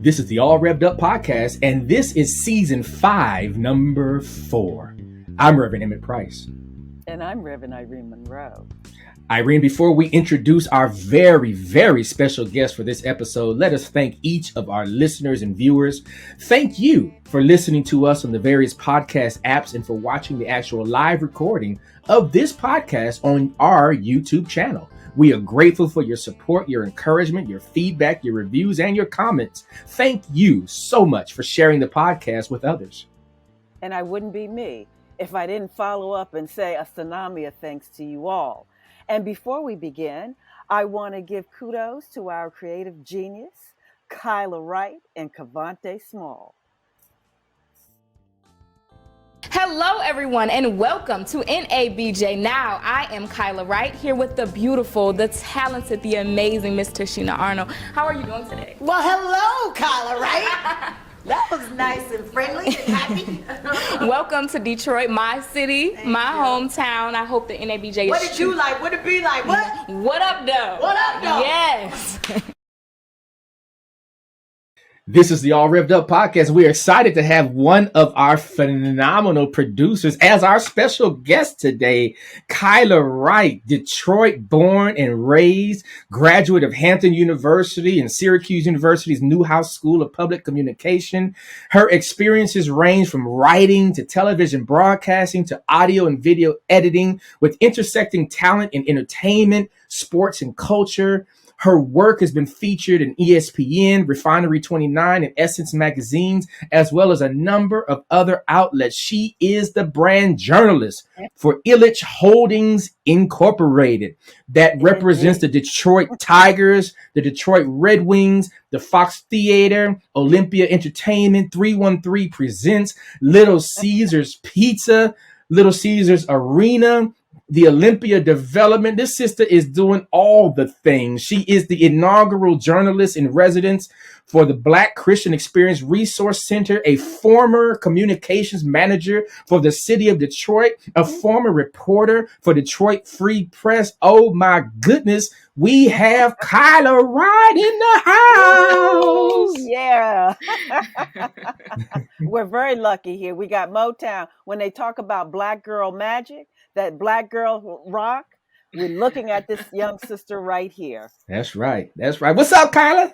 This is the All Rev'd Up Podcast, and this is season 5, number 4. I'm Reverend Emmett Price. And I'm Reverend Irene Monroe. Irene, before we introduce our very, very special guest for this episode, let us thank each of our listeners and viewers. Thank you for listening to us on the various podcast apps and for watching the actual live recording of this podcast on our YouTube channel. We are grateful for your support, your encouragement, your feedback, your reviews, and your comments. Thank you so much for sharing the podcast with others. And I wouldn't be me if I didn't follow up and say a tsunami of thanks to you all. And before we begin, I want to give kudos to our creative genius, Kyla Wright and Cavante Small. Hello, everyone, and welcome to NABJ Now. I am Kyla Wright, here with the beautiful, the talented, the amazing Miss Tashina Arnold. How are you doing today? Well, hello, Kyla Wright. That was nice and friendly and happy. Welcome to Detroit, my city, my hometown. I hope the NABJ is... What did you like? What did it be like? What up, though? What up, though? Yes. This is the All Rev'd Up Podcast. We're excited to have one of our phenomenal producers as our special guest today, Kyla Wright, Detroit born and raised, graduate of Hampton University and Syracuse University's Newhouse School of Public Communication. Her experiences range from writing to television broadcasting to audio and video editing, with intersecting talent in entertainment, sports, and culture. Her work has been featured in ESPN, Refinery 29, and Essence magazines, as well as a number of other outlets. She is the brand journalist for Illich Holdings Incorporated that represents the Detroit Tigers, the Detroit Red Wings, the Fox Theater, Olympia Entertainment, 313 Presents, Little Caesars Pizza, Little Caesars Arena, the Olympia Development. This sister is doing all the things. She is the inaugural journalist in residence for the Black Christian Experience Resource Center, a former communications manager for the city of Detroit, a former reporter for Detroit Free Press. Oh my goodness, we have Kyla Wright in the house. Yeah. We're very lucky here. We got Motown. When they talk about Black girl magic, that Black girl rock, we're looking at this young sister right here. That's right. That's right. What's up, Kyla?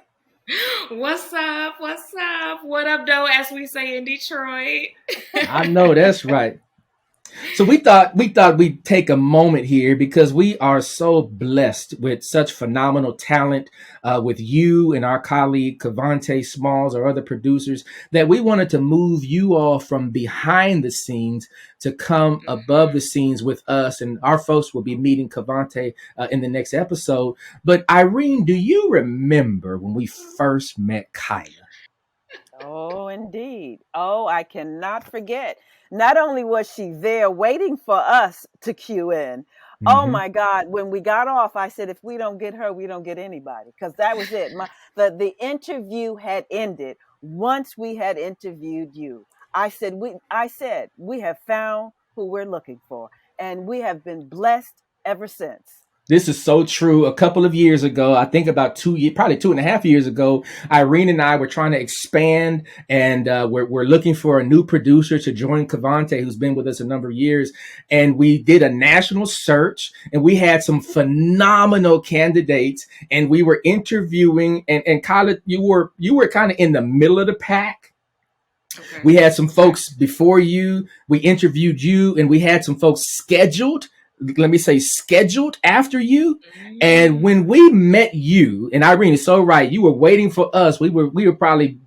What's up? What's up? What up, though, as we say in Detroit? I know that's right. So we thought we'd take a moment here because we are so blessed with such phenomenal talent with you and our colleague Cavante Smalls, our other producers, that we wanted to move you all from behind the scenes to come above the scenes with us. And our folks will be meeting Cavante in the next episode. But Irene, do you remember when we first met Kyla? Oh, indeed. Oh, I cannot forget. Not only was she there waiting for us to cue in, oh my God, when we got off, I said, if we don't get her, we don't get anybody, because that was it. The interview had ended once we had interviewed you. I said, we have found who we're looking for, and we have been blessed ever since. This is so true. A couple of years ago, I think about probably 2.5 years ago, Irene and I were trying to expand, and we're looking for a new producer to join Cavante, who's been with us a number of years. And we did a national search, and we had some phenomenal candidates, and we were interviewing. And Kyla, you were kind of in the middle of the pack. Okay. We had some folks before you. We interviewed you, and we had some folks scheduled after you. And when we met you, and Irene is so right, you were waiting for us. We were probably,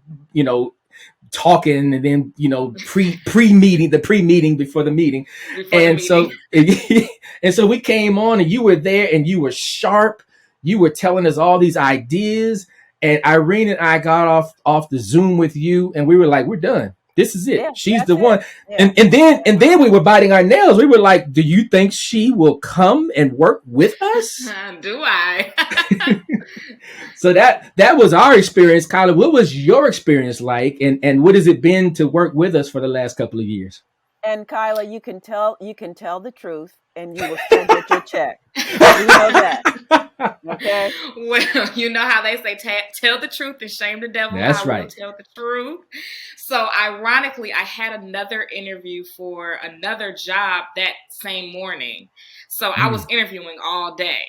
talking, and then, pre-meeting before the meeting. So we came on, and you were there, and you were sharp. You were telling us all these ideas, and Irene and I got off the Zoom with you, and we were like, we're done. This is it. Yeah, she's the one. Yeah. And then we were biting our nails. We were like, do you think she will come and work with us? Do I? So that was our experience. Kyla, what was your experience like? And what has it been to work with us for the last couple of years? And Kyla, you can tell the truth, and you will still get your check. You know that. Okay. Well, you know how they say, tell the truth and shame the devil. That's I right. will tell the truth. So ironically, I had another interview for another job that same morning. So I was interviewing all day.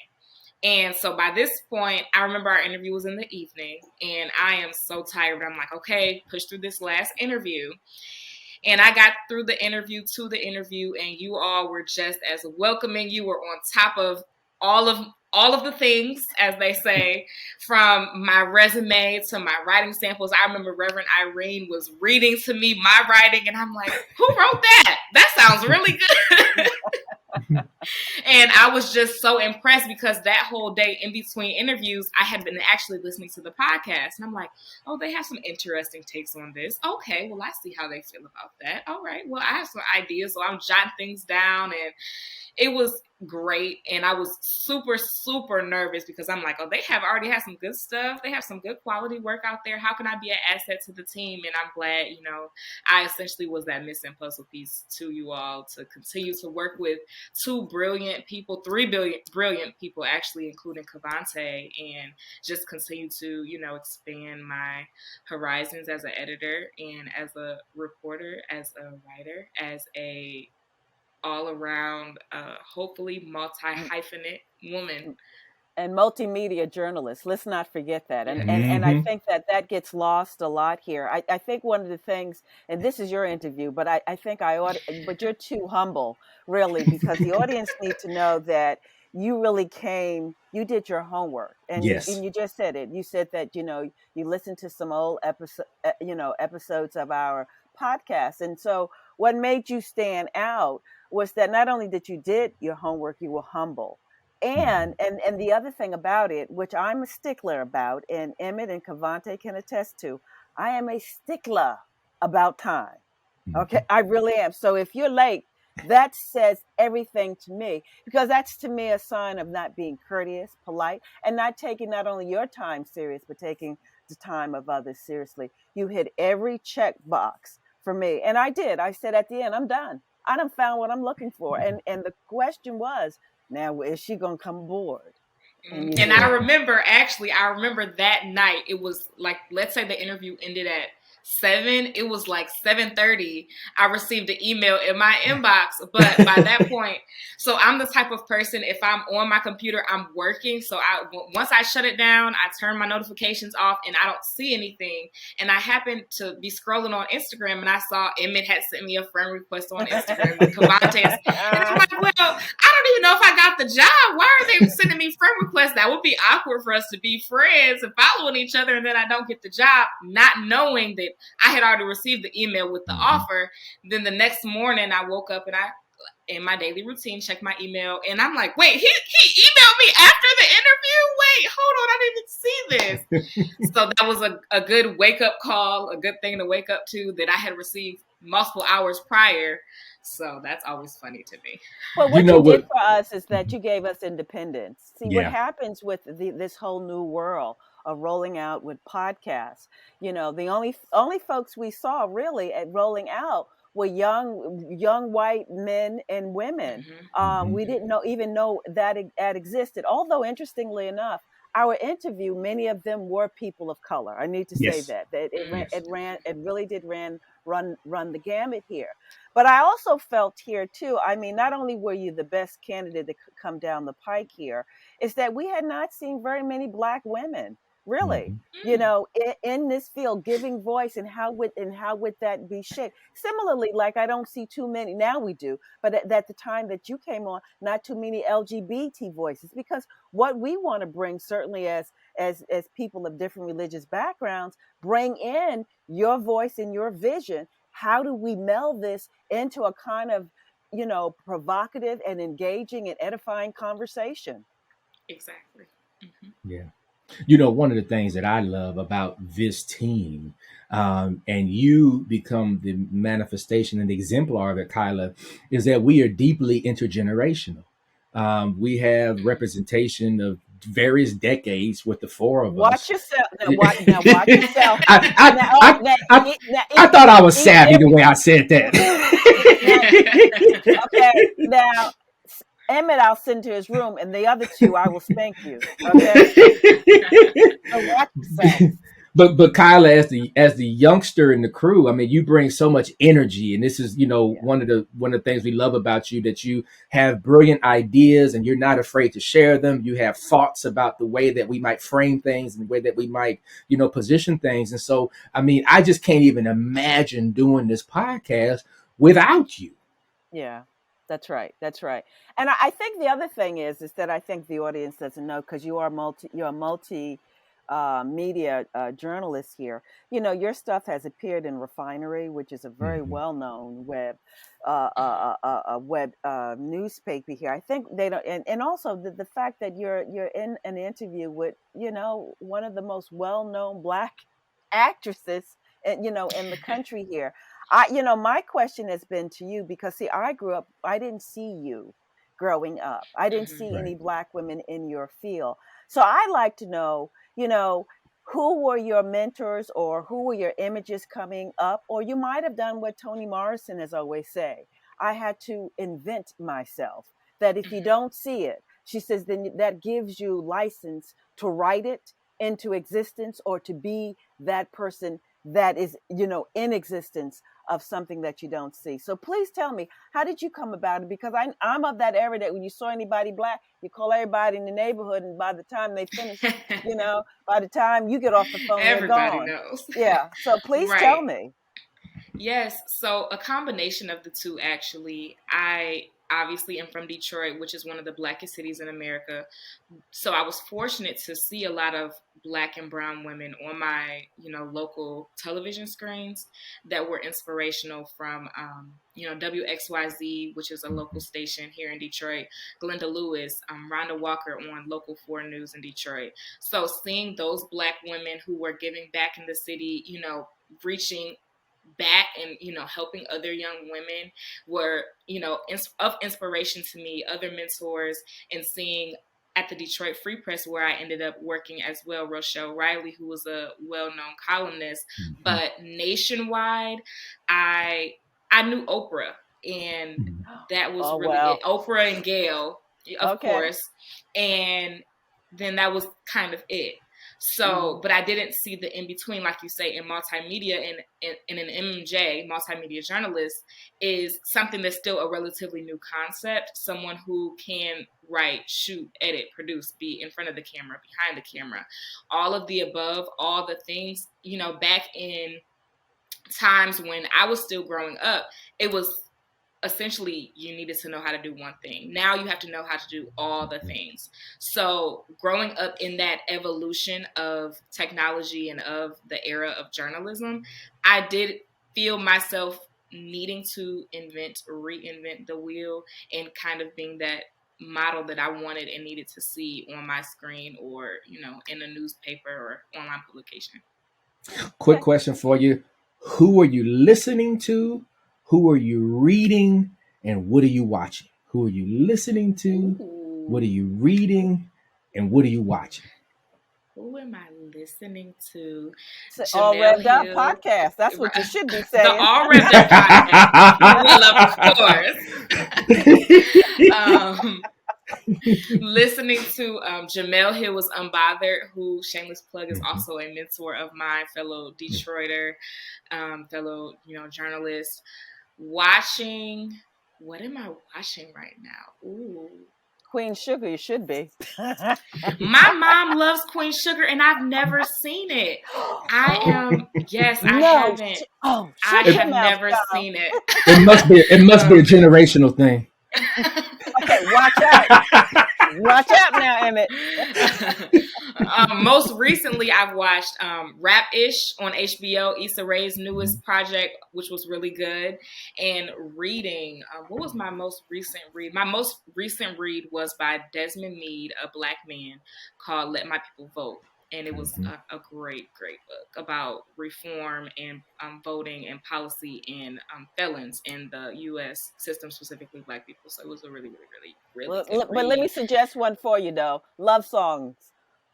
And so by this point, I remember our interview was in the evening, and I am so tired. I'm like, okay, push through this last interview. And I got through the interview to the interview, and you all were just as welcoming. You were on top of all of the things, as they say, from my resume to my writing samples. I remember Reverend Irene was reading to me my writing, and I'm like, who wrote that? That sounds really good. And I was just so impressed because that whole day in between interviews, I had been actually listening to the podcast. And I'm like, oh, they have some interesting takes on this. Okay, well, I see how they feel about that. All right, well, I have some ideas. So I'm jotting things down, and it was great. And I was super, super nervous because I'm like, oh, they have already had some good stuff. They have some good quality work out there. How can I be an asset to the team? And I'm glad, I essentially was that missing puzzle piece to you all to continue to work with three brilliant people, actually, including Cavante, and just continue to, expand my horizons as an editor and as a reporter, as a writer, as a all-around, hopefully multi-hyphenate woman. And multimedia journalist. Let's not forget that. And I think that gets lost a lot here. I think one of the things, and this is your interview, but I think but you're too humble, really, because the audience need to know that you really you did your homework. And, yes. You just said it. You said that, you listened to some old episodes of our podcast. And so what made you stand out was that not only did you did your homework, you were humble. And the other thing about it, which I'm a stickler about, and Emmett and Cavante can attest to, I am a stickler about time. Okay, I really am. So if you're late, that says everything to me, because that's to me a sign of not being courteous, polite, and not taking not only your time serious, but taking the time of others seriously. You hit every check box for me, and I did. I said at the end, I'm done. I done found what I'm looking for, and the question was, now, is she going to come aboard? And I remember that night, it was like, let's say the interview ended at 7, it was like 7:30. I received an email in my inbox, but by that point, so I'm the type of person, if I'm on my computer, I'm working. So once I shut it down, I turn my notifications off and I don't see anything. And I happened to be scrolling on Instagram and I saw Emmett had sent me a friend request on Instagram with Cavante. And I'm like, well, I don't even know if I got the job. Why are they sending me friend requests? That would be awkward for us to be friends and following each other, and then I don't get the job, not knowing that I had already received the email with the offer. Then the next morning I woke up and I, in my daily routine, checked my email, and I'm like, wait, he emailed me after the interview? Wait, hold on, I didn't even see this. So that was a good wake-up call, a good thing to wake up to, that I had received multiple hours prior. So that's always funny to me. Well, what you did for us is that you gave us independence. See, what happens with this whole new world of rolling out with podcasts, the only folks we saw really at rolling out were young white men and women. We didn't even know that existed. Although, interestingly enough, our interview, many of them were people of color. I need to say that it really did run the gamut here. But I also felt here too, I mean, not only were you the best candidate to come down the pike here, is that we had not seen very many Black women, really, in this field, giving voice, and how would that be shaped? Similarly, like I don't see too many, now we do, but at the time that you came on, not too many LGBT voices, because what we want to bring, certainly as people of different religious backgrounds, bring in your voice and your vision. How do we meld this into a kind of, provocative and engaging and edifying conversation? Exactly. Yeah. One of the things that I love about this team, and you become the manifestation and the exemplar of it, Kyla, is that we are deeply intergenerational. We have representation of various decades with the four of us. Watch yourself. Watch yourself. I thought I was savvy the way I said that. Okay, now Emmett, I'll send to his room, and the other two, I will spank you. Okay, so watch yourself. But Kyla, as the youngster in the crew, I mean, you bring so much energy, and this is, one of the things we love about you, that you have brilliant ideas and you're not afraid to share them. You have thoughts about the way that we might frame things and the way that we might, position things. And so, I mean, I just can't even imagine doing this podcast without you. Yeah, that's right. That's right. And I think the other thing is that I think the audience doesn't know, because you're a multi media journalist here. Your stuff has appeared in Refinery, which is a very well-known web newspaper here. I think they don't, and also the fact that you're in an interview with one of the most well-known Black actresses, in the country here. My question has been to you, because see, I didn't see you growing up. I didn't see any Black women in your field. So I'd like to know, who were your mentors, or who were your images coming up? Or you might have done what Toni Morrison has always say: I had to invent myself. That if you don't see it, she says, then that gives you license to write it into existence, or to be that person that is, in existence of something that you don't see. So please tell me, how did you come about it? Because I'm of that era that when you saw anybody Black, you call everybody in the neighborhood, and by the time they finish, by the time you get off the phone, everybody they're gone. knows. Yeah. So please tell me. Yes. So a combination of the two, actually. I obviously am from Detroit, which is one of the Blackest cities in America. So I was fortunate to see a lot of Black and brown women on my, local television screens that were inspirational, from, WXYZ, which is a local station here in Detroit, Glenda Lewis, Rhonda Walker on Local 4 News in Detroit. So seeing those Black women who were giving back in the city, reaching back and helping other young women were of inspiration to me. Other mentors, and seeing at the Detroit Free Press, where I ended up working as well, Rochelle Riley, who was a well-known columnist. But nationwide, I knew Oprah, and that was it. Oprah and Gail, of course, and then that was kind of it. So, but I didn't see the in-between, like you say, in multimedia, and an MJ, multimedia journalist, is something that's still a relatively new concept. Someone who can write, shoot, edit, produce, be in front of the camera, behind the camera, all of the above, all the things, back in times when I was still growing up, it was essentially you needed to know how to do one thing. Now you have to know how to do all the things. So growing up in that evolution of technology and of the era of journalism, I did feel myself needing to reinvent the wheel, and kind of being that model that I wanted and needed to see on my screen, or, in a newspaper or online publication. Quick question for you. Who are you listening to? Who are you reading, and what are you watching? Who are you listening to? What are you reading, and what are you watching? Who am I listening to? All Rev'd Up Podcast. That's what you should be saying. The All Rev'd Up Podcast. Well, of course. Listening to Jamel Hill was Unbothered, who, shameless plug, is also a mentor of mine, fellow Detroiter, fellow journalist. Watching, what am I watching right now? Ooh, Queen Sugar. You should be. My mom loves Queen Sugar, and I've never seen it. I haven't. I have never seen it. It must be a generational thing. Okay, watch out. Watch out now, Emmett. Most recently, I've watched Rap-ish on HBO, Issa Rae's newest project, which was really good. And reading, what was my most recent read? My most recent read was by Desmond Meade, a Black man, called Let My People Vote. And it was a great, great book about reform and voting and policy and felons in the U.S. system, specifically Black people. So it was a really, really, really, really good read. But let me suggest one for you, though. Love Songs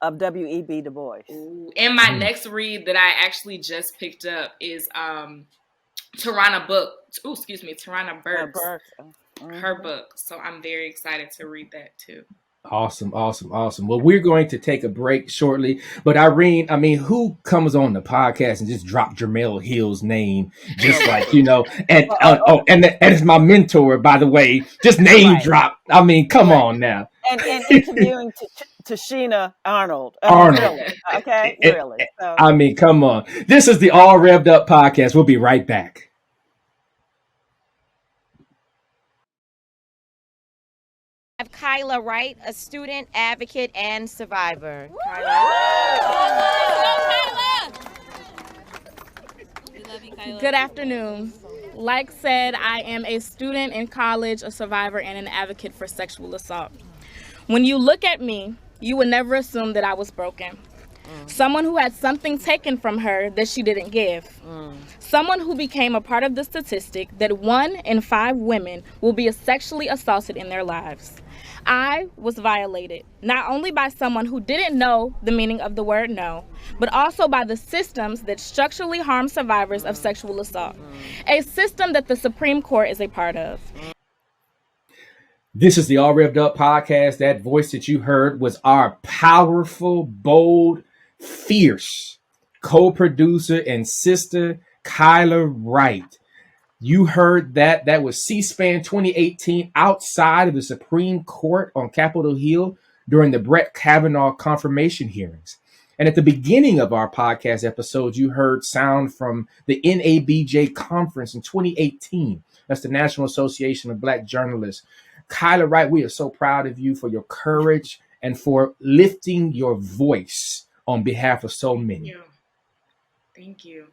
of W.E.B. Du Bois. Ooh. And my next read that I actually just picked up is Tarana Burks. her book. So I'm very excited to read that too. Awesome. Well, we're going to take a break shortly. But Irene, I mean, who comes on the podcast and just drop Jamel Hill's name, just like, and and it's my mentor, by the way, just name drop. I mean, come on now. And interviewing Sheena Arnold. Really, okay, really. So. I mean, come on. This is the All Rev'd Up Podcast. We'll be right back. I have Kyla Wright, a student, advocate, and survivor. Good afternoon. Like said, I am a student in college, a survivor, and an advocate for sexual assault. When you look at me, you would never assume that I was broken. Someone who had something taken from her that she didn't give. Someone who became a part of the statistic that 1 in 5 women will be sexually assaulted in their lives. I was violated, not only by someone who didn't know the meaning of the word no, but also by the systems that structurally harm survivors of sexual assault, a system that the Supreme Court is a part of. This is the All Rev'd Up Podcast. That voice that you heard was our powerful, bold, fierce co-producer and sister, Kyla Wright. You heard that. That was C-SPAN 2018 outside of the Supreme Court on Capitol Hill during the Brett Kavanaugh confirmation hearings. And at the beginning of our podcast episode, you heard sound from the NABJ conference in 2018. That's the National Association of Black Journalists. Kyla Wright, we are so proud of you for your courage and for lifting your voice on behalf of so many. Thank you.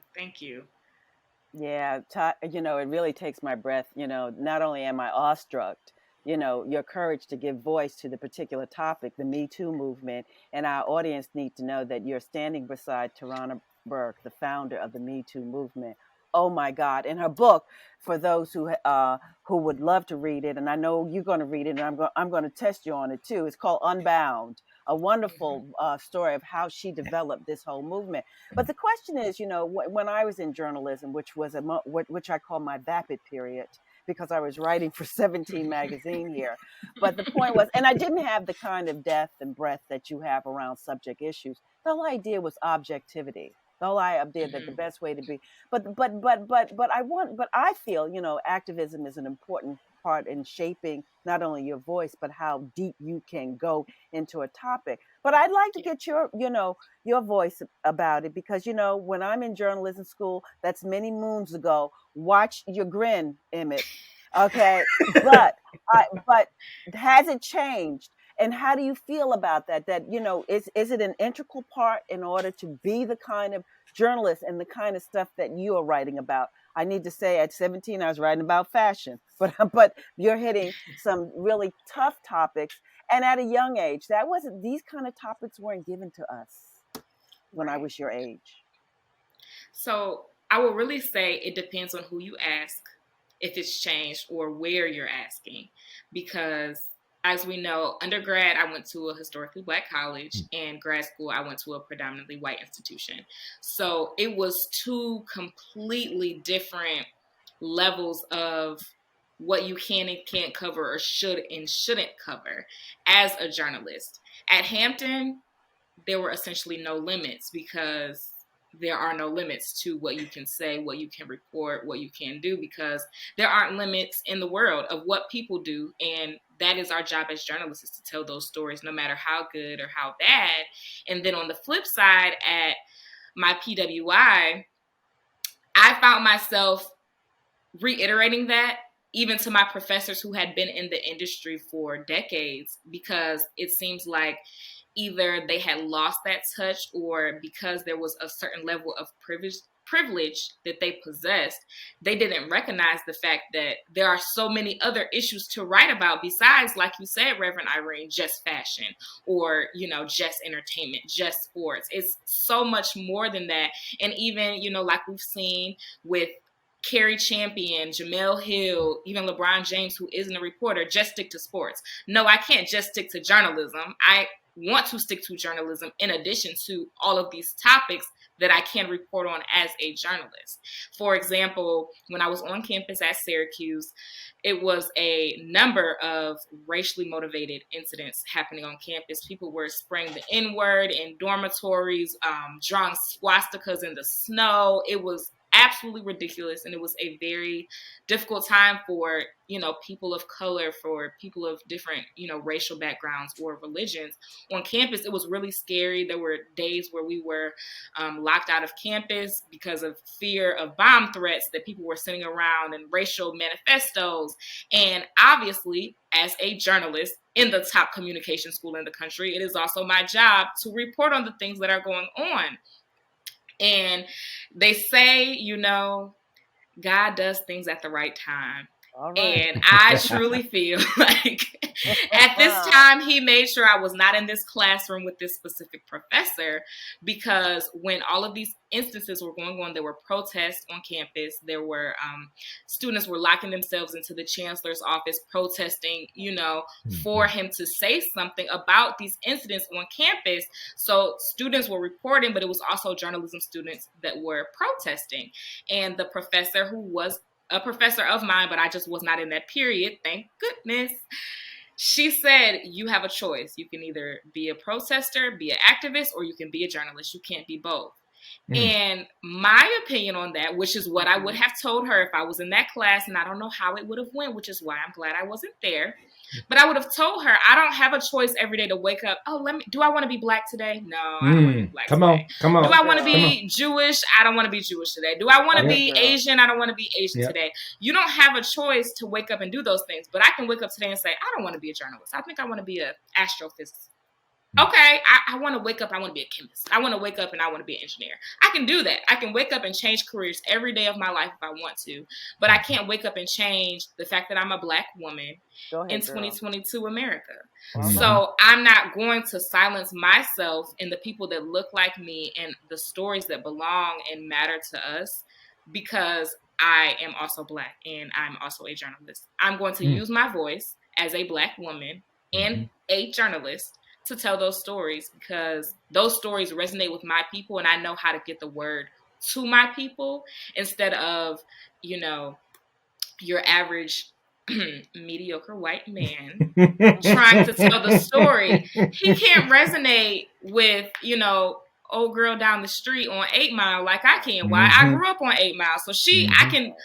Yeah, it really takes my breath. Not only am I awestruck, your courage to give voice to the particular topic, the Me Too movement, and our audience need to know that you're standing beside Tarana Burke, the founder of the Me Too movement. Oh my God! In her book, for those who would love to read it, and I know you're going to read it, and I'm going to test you on it too. It's called Unbound, a wonderful story of how she developed this whole movement. But the question is, when I was in journalism, which was which I call my vapid period, because I was writing for 17 magazine here. But the point was, and I didn't have the kind of depth and breadth that you have around subject issues. The whole idea was objectivity. The whole idea that the best way to be, but I feel, activism is an important part in shaping not only your voice, but how deep you can go into a topic. But I'd like to get your voice about it, because, when I'm in journalism school, that's many moons ago. Watch your grin, Emmett. Okay. but has it changed? And how do you feel about that? That, is it an integral part in order to be the kind of journalist and the kind of stuff that you are writing about? I need to say at 17, I was writing about fashion, but you're hitting some really tough topics. And at a young age, these kind of topics weren't given to us when I was your age. So I will really say it depends on who you ask, if it's changed, or where you're asking, because as we know, undergrad, I went to a historically Black college, and grad school, I went to a predominantly white institution. So it was 2 completely different levels of what you can and can't cover, or should and shouldn't cover as a journalist. At Hampton, there were essentially no limits, because there are no limits to what you can say, what you can report, what you can do, because there aren't limits in the world of what people do. And that is our job as journalists, is to tell those stories, no matter how good or how bad. And then on the flip side, at my PWI, I found myself reiterating that even to my professors who had been in the industry for decades, because it seems like either they had lost that touch, or because there was a certain level of privilege that they possessed, they didn't recognize the fact that there are so many other issues to write about besides, like you said, Reverend Irene, just fashion, or, just entertainment, just sports. It's so much more than that. And even, like we've seen with Carrie Champion, Jamel Hill, even LeBron James, who isn't a reporter, just stick to sports. No, I can't just stick to journalism. I want to stick to journalism in addition to all of these topics that I can report on as a journalist. For example, when I was on campus at Syracuse, it was a number of racially motivated incidents happening on campus. People were spraying the N-word in dormitories, drawing swastikas in the snow. It was absolutely ridiculous, and it was a very difficult time for, you know, people of color, for people of different, you know, racial backgrounds or religions on campus. It was really scary. There were days where we were locked out of campus because of fear of bomb threats that people were sending around and racial manifestos. And obviously, as a journalist in the top communication school in the country, it is also my job to report on the things that are going on. And they say, you know, God does things at the right time. All right. And I truly feel like at this time, he made sure I was not in this classroom with this specific professor, because when all of these instances were going on, there were protests on campus. There were students were locking themselves into the chancellor's office protesting, you know, for him to say something about these incidents on campus. So students were reporting, but it was also journalism students that were protesting. And the professor, who was a professor of mine, but I just was not in that period, thank goodness, she said, you have a choice. You can either be a protester, be an activist, or you can be a journalist. You can't be both. And my opinion on that, which is what I would have told her if I was in that class, and I don't know how it would have went, which is why I'm glad I wasn't there. But I would have told her, I don't have a choice every day to wake up. Oh, do I want to be Black today? No, I don't want to be Black today. Come on. Do I want to be Jewish? I don't want to be Jewish today. Do I want to be Asian? I don't want to be Asian today. You don't have a choice to wake up and do those things. But I can wake up today and say, I don't want to be a journalist. I think I want to be an astrophysicist. Okay, I want to wake up, I want to be a chemist. I want to wake up and I want to be an engineer. I can do that. I can wake up and change careers every day of my life if I want to. But I can't wake up and change the fact that I'm a Black woman in 2022 America. So I'm not going to silence myself and the people that look like me and the stories that belong and matter to us, because I am also Black and I'm also a journalist. I'm going to use my voice as a Black woman and a journalist to tell those stories, because those stories resonate with my people, and I know how to get the word to my people instead of, you know, your average mediocre white man trying to tell the story. He can't resonate with, you know, old girl down the street on 8 Mile like I can. Why? I grew up on 8 Mile. So I can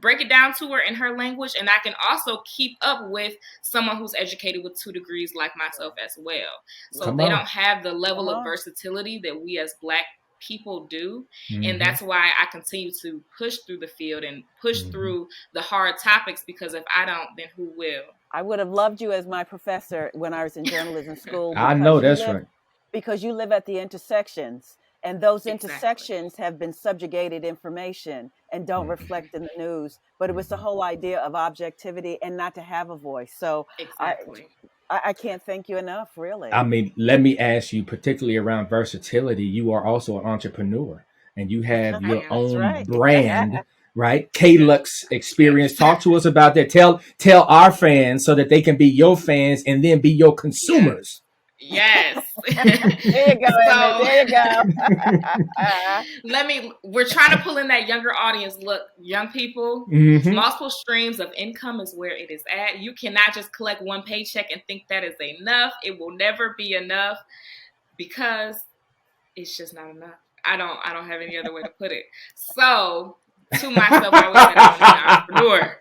break it down to her in her language, and I can also keep up with someone who's educated with 2 degrees like myself as well. So they don't have the level of versatility that we as Black people do. And that's why I continue to push through the field and push through the hard topics, because if I don't, then who will? I would have loved you as my professor when I was in journalism school. I know that's right. Because you live at the intersections. And those intersections have been subjugated information and don't reflect in the news. But it was the whole idea of objectivity and not to have a voice. So I can't thank you enough, really. I mean, let me ask you, particularly around versatility, you are also an entrepreneur and you have your own brand, right? K-Lux experience. Talk to us about that. Tell our fans so that they can be your fans and then be your consumers. Yes. There you go, Emmett. There you go. We're trying to pull in that younger audience. Look, young people, multiple streams of income is where it is at. You cannot just collect one paycheck and think that is enough. It will never be enough, because it's just not enough. I don't have any other way to put it. So to myself, I always said I'm an entrepreneur.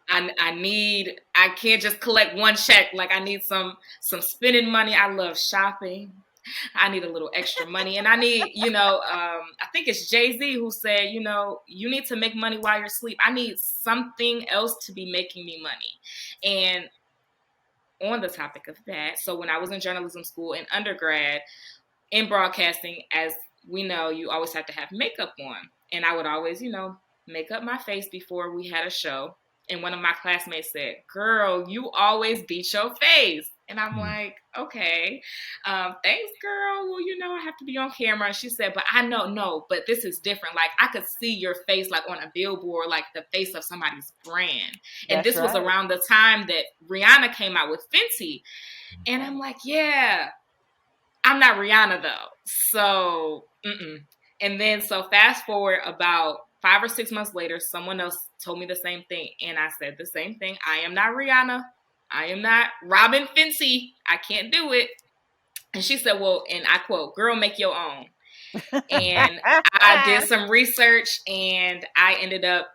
I can't just collect one check. Like, I need some spending money. I love shopping. I need a little extra money. And I need, I think it's Jay-Z who said, you need to make money while you're asleep. I need something else to be making me money. And on the topic of that, so when I was in journalism school in undergrad, in broadcasting, as we know, you always have to have makeup on. And I would always, make up my face before we had a show. And one of my classmates said, "Girl, you always beat your face." And I'm like, okay, thanks, girl. Well, I have to be on camera. And she said, but I know, but this is different. Like, I could see your face, like on a billboard, like the face of somebody's brand. And this was around the time that Rihanna came out with Fenty. And I'm like, yeah, I'm not Rihanna though. So, And then, so fast forward about 5 or 6 months later, someone else told me the same thing. And I said the same thing. I am not Rihanna. I am not Robin Fincy. I can't do it. And she said, well, and I quote, girl, make your own. And I did some research and I ended up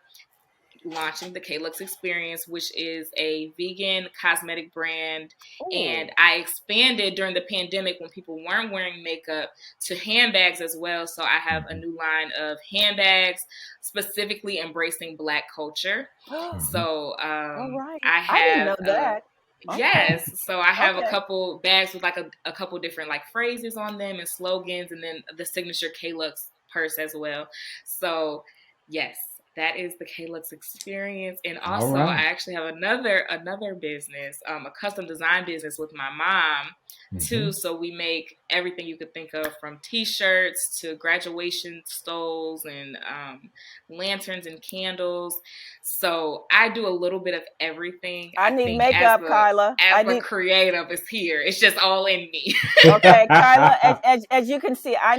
launching the K-Lux Experience, which is a vegan cosmetic brand. Ooh. And I expanded during the pandemic when people weren't wearing makeup to handbags as well. So I have a new line of handbags specifically embracing Black culture. So all right. I didn't know that. Okay. Yes. So I have a couple bags with like a couple different like phrases on them and slogans, and then the signature K-Lux purse as well. So yes, that is the K-Lux Experience. And also I actually have another business, a custom design business with my mom too. So we make everything you could think of, from t-shirts to graduation stoles and lanterns and candles. So I do a little bit of everything. I need makeup, Kyla. A creative is here. It's just all in me. Okay, Kyla, as you can see, I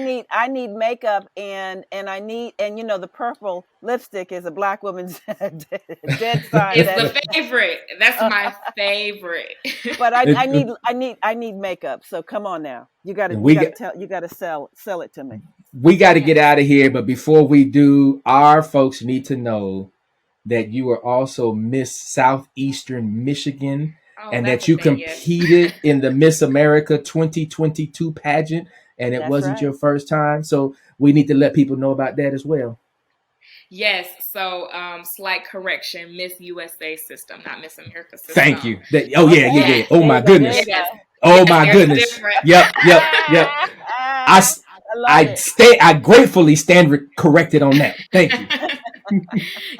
need makeup and I need, and you know, the purple lipstick is a Black woman's dead sign. It's the favorite. That's my favorite. But I need makeup. So come on now. You got to sell it to me. We got to get out of here, but before we do, our folks need to know that you are also Miss Southeastern Michigan, and that you competed in the Miss America 2022 pageant, and it wasn't your first time. So we need to let people know about that as well. Yes. So, slight correction, Miss USA system, not Miss America system. Thank you. Yeah. Oh my goodness. Oh my goodness. Yep. I gratefully stand corrected on that. Thank you.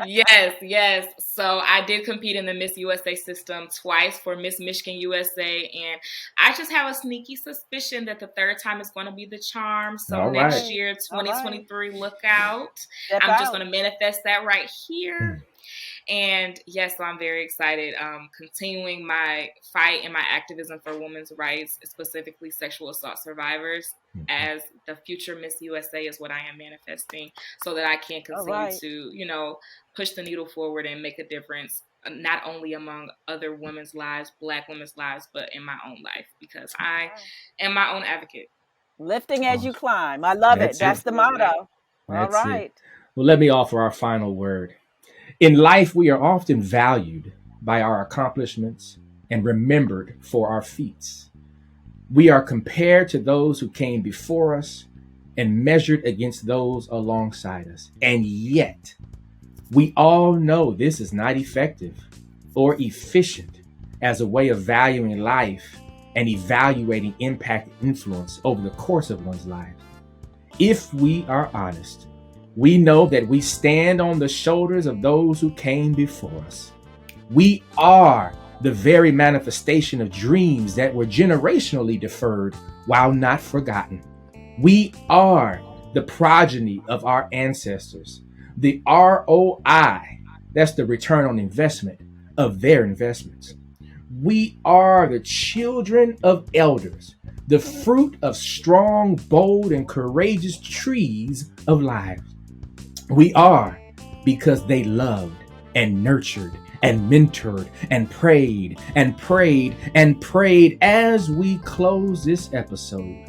Yes. So I did compete in the Miss USA system twice for Miss Michigan USA, and I just have a sneaky suspicion that the third time is going to be the charm. So next year, 2023, look out. I'm just going to manifest that right here. And yes, so I'm very excited. Continuing my fight and my activism for women's rights, specifically sexual assault survivors, as the future Miss USA is what I am manifesting, so that I can continue to, push the needle forward and make a difference, not only among other women's lives, Black women's lives, but in my own life, because I am my own advocate. Lifting as you climb. I love it. That's the motto. All right. Well, let me offer our final word. In life, we are often valued by our accomplishments and remembered for our feats. We are compared to those who came before us and measured against those alongside us. And yet, we all know this is not effective or efficient as a way of valuing life and evaluating impact and influence over the course of one's life. If we are honest, we know that we stand on the shoulders of those who came before us. We are the very manifestation of dreams that were generationally deferred while not forgotten. We are the progeny of our ancestors, the ROI, that's the return on investment of their investments. We are the children of elders, the fruit of strong, bold, and courageous trees of life. We are because they loved and nurtured and mentored and prayed and prayed and prayed. As we close this episode,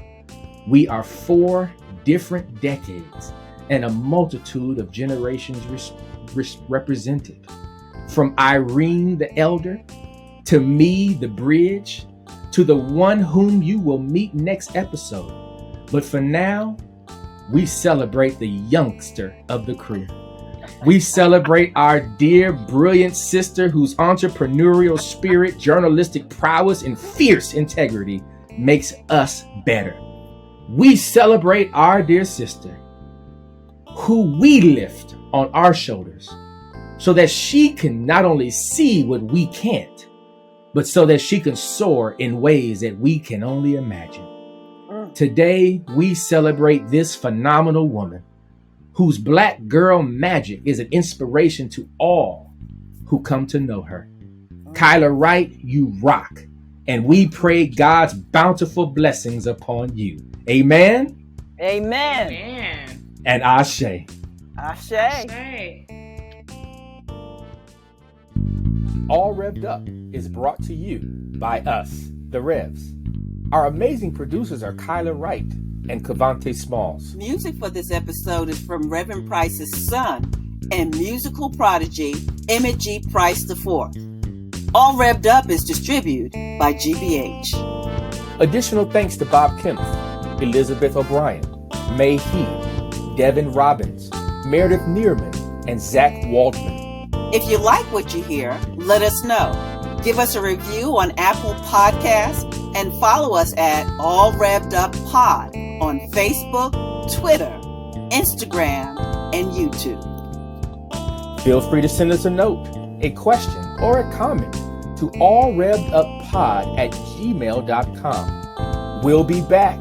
we are 4 different decades and a multitude of generations represented. From Irene the elder, to me the bridge, to the one whom you will meet next episode. But for now, we celebrate the youngster of the crew. We celebrate our dear, brilliant sister whose entrepreneurial spirit, journalistic prowess, and fierce integrity makes us better. We celebrate our dear sister who we lift on our shoulders so that she can not only see what we can't, but so that she can soar in ways that we can only imagine. Today, we celebrate this phenomenal woman whose Black girl magic is an inspiration to all who come to know her. Kyla Wright, you rock, and we pray God's bountiful blessings upon you. Amen? Amen. Amen. And Ashe. Ashe. Ashe. All Rev'd Up is brought to you by us, the Revs. Our amazing producers are Kyla Wright and Cavante Smalls. Music for this episode is from Reverend Price's son and musical prodigy, Emmett G. Price IV. All Rev'd Up is distributed by GBH. Additional thanks to Bob Kempf, Elizabeth O'Brien, May He, Devin Robbins, Meredith Neerman, and Zach Waldman. If you like what you hear, let us know. Give us a review on Apple Podcasts and follow us at All Rev'd Up Pod on Facebook, Twitter, Instagram, and YouTube. Feel free to send us a note, a question, or a comment to allrevduppod@gmail.com. We'll be back